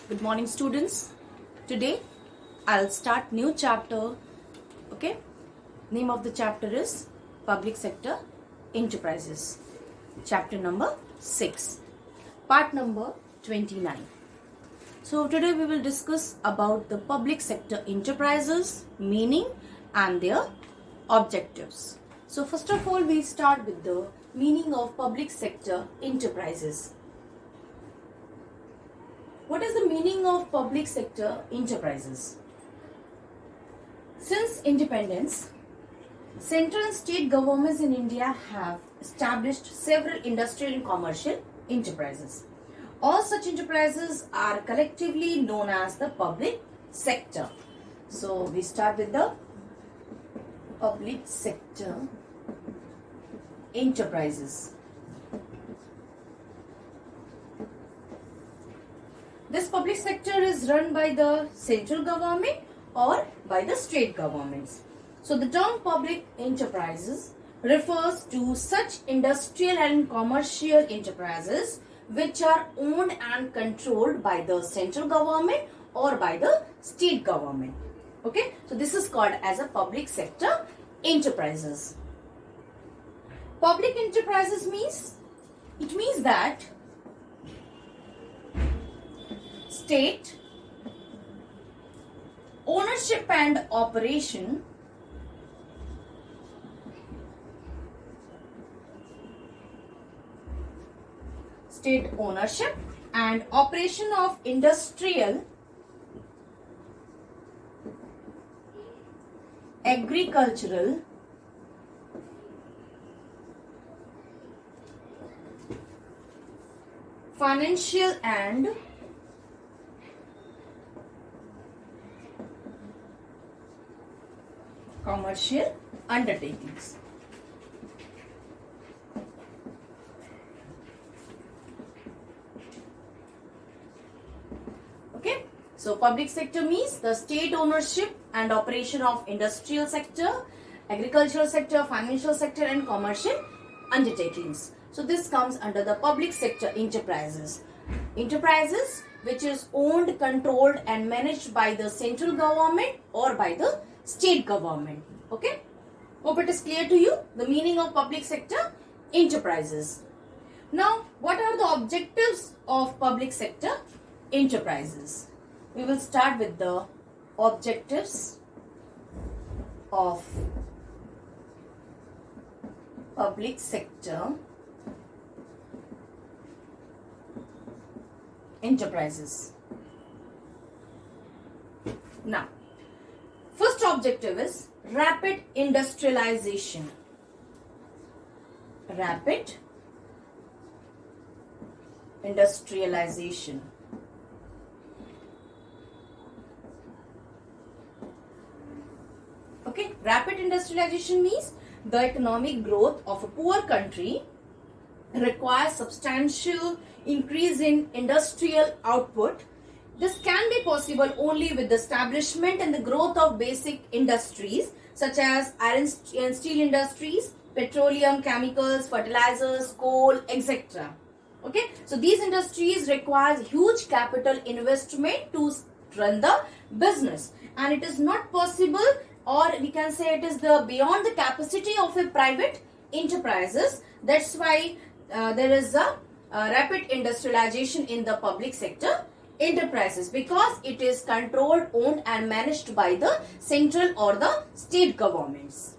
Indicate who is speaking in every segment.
Speaker 1: Good morning, students. Today I'll start new chapter. Okay, name of the chapter is Public Sector Enterprises. Chapter number 6, part number 29. So today we will discuss about the public sector enterprises, meaning and their objectives. So first of all, we start with the meaning of public sector enterprises. What is the meaning of public sector enterprises? Since independence, central and state governments in India have established several industrial and commercial enterprises. All such enterprises are collectively known as the public sector. So we start with the public sector enterprises. This public sector is run by the central government or by the state governments. So the term public enterprises refers to such industrial and commercial enterprises which are owned and controlled by the central government or by the state government. Okay, so this is called as a public sector enterprises. Public enterprises means that state ownership and operation of industrial, agricultural, financial and commercial undertakings. Okay, so public sector means the state ownership and operation of industrial sector, agricultural sector, financial sector and commercial undertakings. So this comes under the public sector enterprises. Enterprises which is owned, controlled and managed by the central government or by the state government. Okay, hope it is clear to you the meaning of public sector enterprises. Now, what are the objectives of public sector enterprises? We will start with the objectives of public sector enterprises. Now, first objective is rapid industrialization. Rapid industrialization. Okay, rapid industrialization means the economic growth of a poor country requires substantial increase in industrial output. This can be possible only with the establishment and the growth of basic industries such as iron and steel industries, petroleum, chemicals, fertilizers, coal, etc. Okay, so these industries require huge capital investment to run the business, and it is not possible, or we can say it is the beyond the capacity of a private enterprises. That's why there is a rapid industrialization in the public sector enterprises, because it is controlled, owned and managed by the central or the state governments.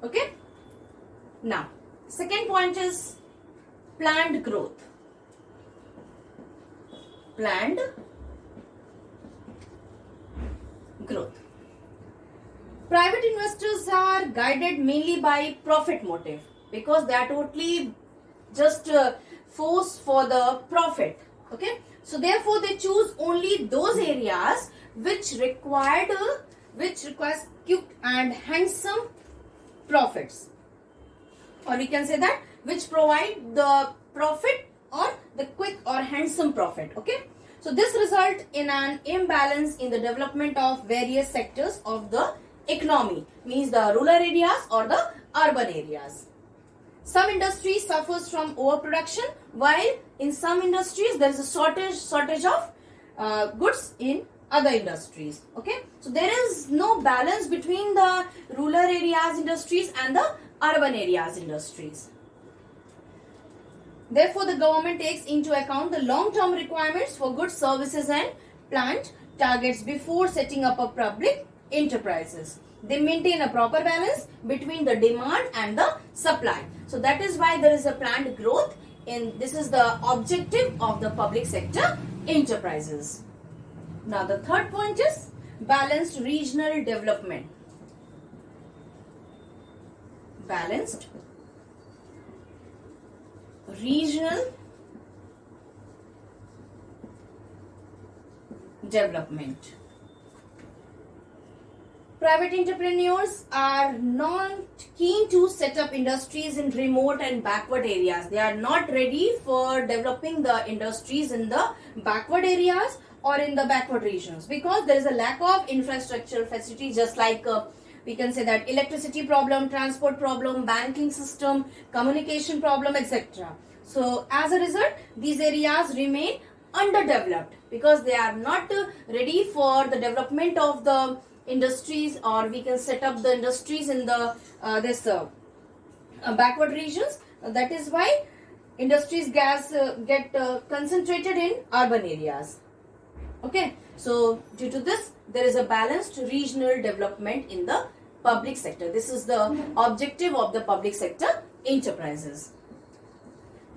Speaker 1: Okay. Now, second point is planned growth. Planned growth. Private investors are guided mainly by profit motive, because they are totally just force for the profit. Okay, so therefore they choose only those areas which requires quick and handsome profits, or we can say that which provide the profit or the quick or handsome profit. Okay, so this result in an imbalance in the development of various sectors of the economy, means the rural areas or the urban areas. Some industries suffers from overproduction, while in some industries there is a shortage of goods in other industries. Okay, so there is no balance between the rural areas industries and the urban areas industries. Therefore, the government takes into account the long-term requirements for goods, services and plant targets before setting up a public enterprises. They maintain a proper balance between the demand and the supply. So that is why there is a planned growth in, this is the objective of the public sector enterprises. Now the third point is balanced regional development. Balanced regional development. Private entrepreneurs are not keen to set up industries in remote and backward areas. They are not ready for developing the industries in the backward areas or in the backward regions, because there is a lack of infrastructure facilities, just like we can say that electricity problem, transport problem, banking system, communication problem, etc. So as a result, these areas remain underdeveloped because they are not ready for the development of the industries, or we can set up the industries in the backward regions. That is why industries get concentrated in urban areas. Okay, so due to this, there is a balanced regional development in the public sector. This is the objective of the public sector enterprises.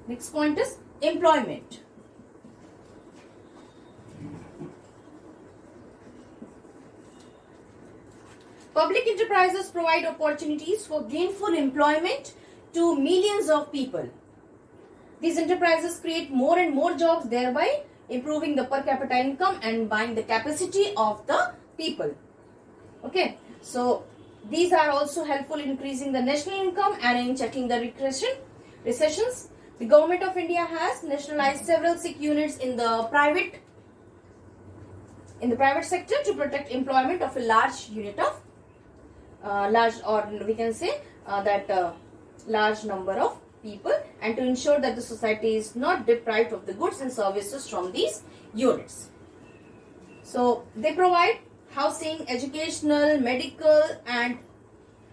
Speaker 1: Next point is employment. Public enterprises provide opportunities for gainful employment to millions of people. These enterprises create more and more jobs, thereby improving the per capita income and buying the capacity of the people. Okay, so these are also helpful in increasing the national income and in checking the recessions. The government of India has nationalized several sick units in the private sector to protect employment of a large unit of large number of people, and to ensure that the society is not deprived of the goods and services from these units. So they provide housing, educational, medical and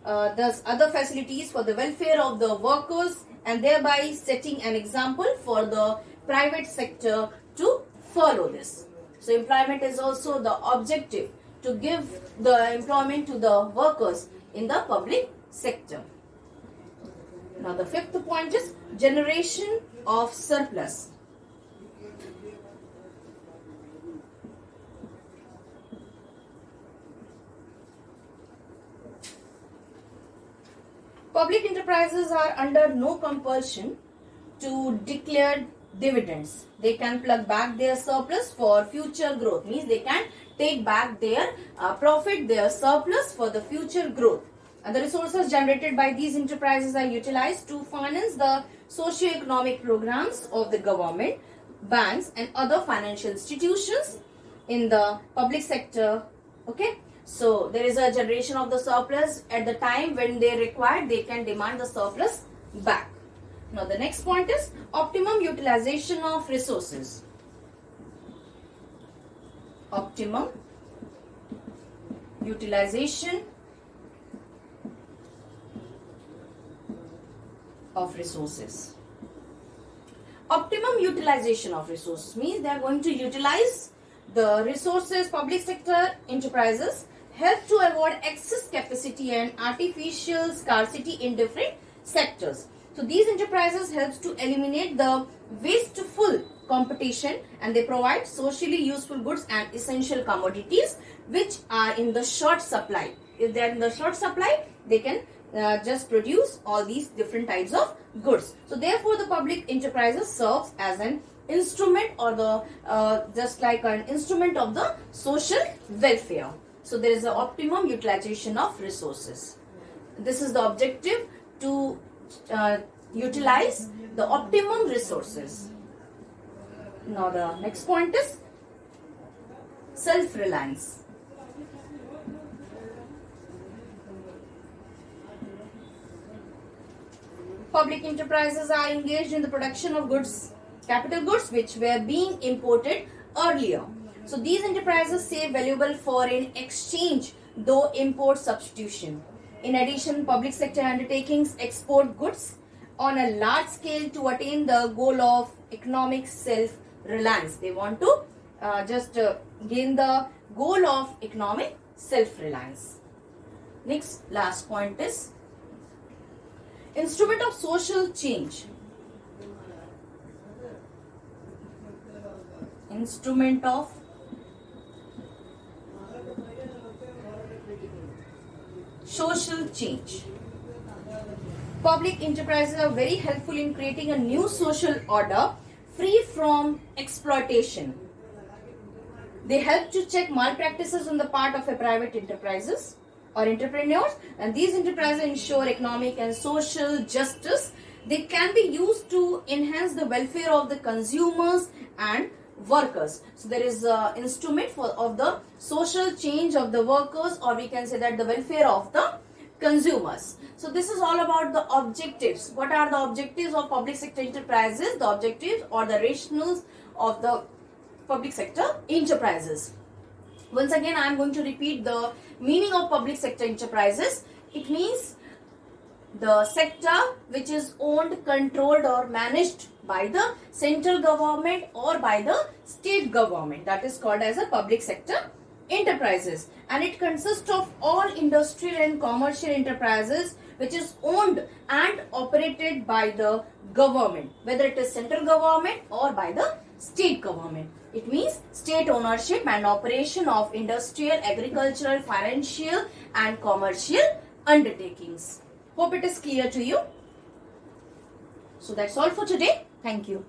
Speaker 1: thus other facilities for the welfare of the workers, and thereby setting an example for the private sector to follow this. So employment is also the objective, to give the employment to the workers in the public sector. Now the fifth point is generation of surplus. Public enterprises are under no compulsion to declare dividends. They can plug back their surplus for future growth, means they can take back their profit, their surplus for the future growth. And the resources generated by these enterprises are utilized to finance the socio-economic programs of the government, banks and other financial institutions in the public sector. Okay, so there is a generation of the surplus. At the time when they require, they can demand the surplus back. Now the next point is optimum utilization of resources. Optimum utilization of resources. Optimum utilization of resources means they are going to utilize the resources. Public sector enterprises help to avoid excess capacity and artificial scarcity in different sectors. So these enterprises helps to eliminate the wasteful competition, and they provide socially useful goods and essential commodities which are in the short supply. If they are in the short supply, they can just produce all these different types of goods. So therefore the public enterprises serves as an instrument, or the just like an instrument of the social welfare. So there is an optimum utilization of resources. This is the objective, to utilize the optimum resources. Now the next point is self-reliance. Public enterprises are engaged in the production of goods, capital goods which were being imported earlier. So these enterprises save valuable foreign exchange though import substitution. In addition, public sector undertakings export goods on a large scale to attain the goal of economic self-reliance. They want to just gain the goal of economic self-reliance. Next, last point is instrument of social change. Instrument of social change. Public enterprises are very helpful in creating a new social order free from exploitation. They help to check malpractices on the part of a private enterprises or entrepreneurs, and these enterprises ensure economic and social justice. They can be used to enhance the welfare of the consumers and workers. So there is an instrument of the social change of the workers, or we can say that the welfare of the consumers. So this is all about the objectives. What are the objectives of public sector enterprises? The objectives or the rationales of the public sector enterprises. Once again, I am going to repeat the meaning of public sector enterprises. It means the sector which is owned, controlled or managed by the central government or by the state government. That is called as a public sector enterprises, and it consists of all industrial and commercial enterprises which is owned and operated by the government, whether it is central government or by the state government. It means state ownership and operation of industrial, agricultural, financial and commercial undertakings. Hope it is clear to you. So that's all for today. Thank you.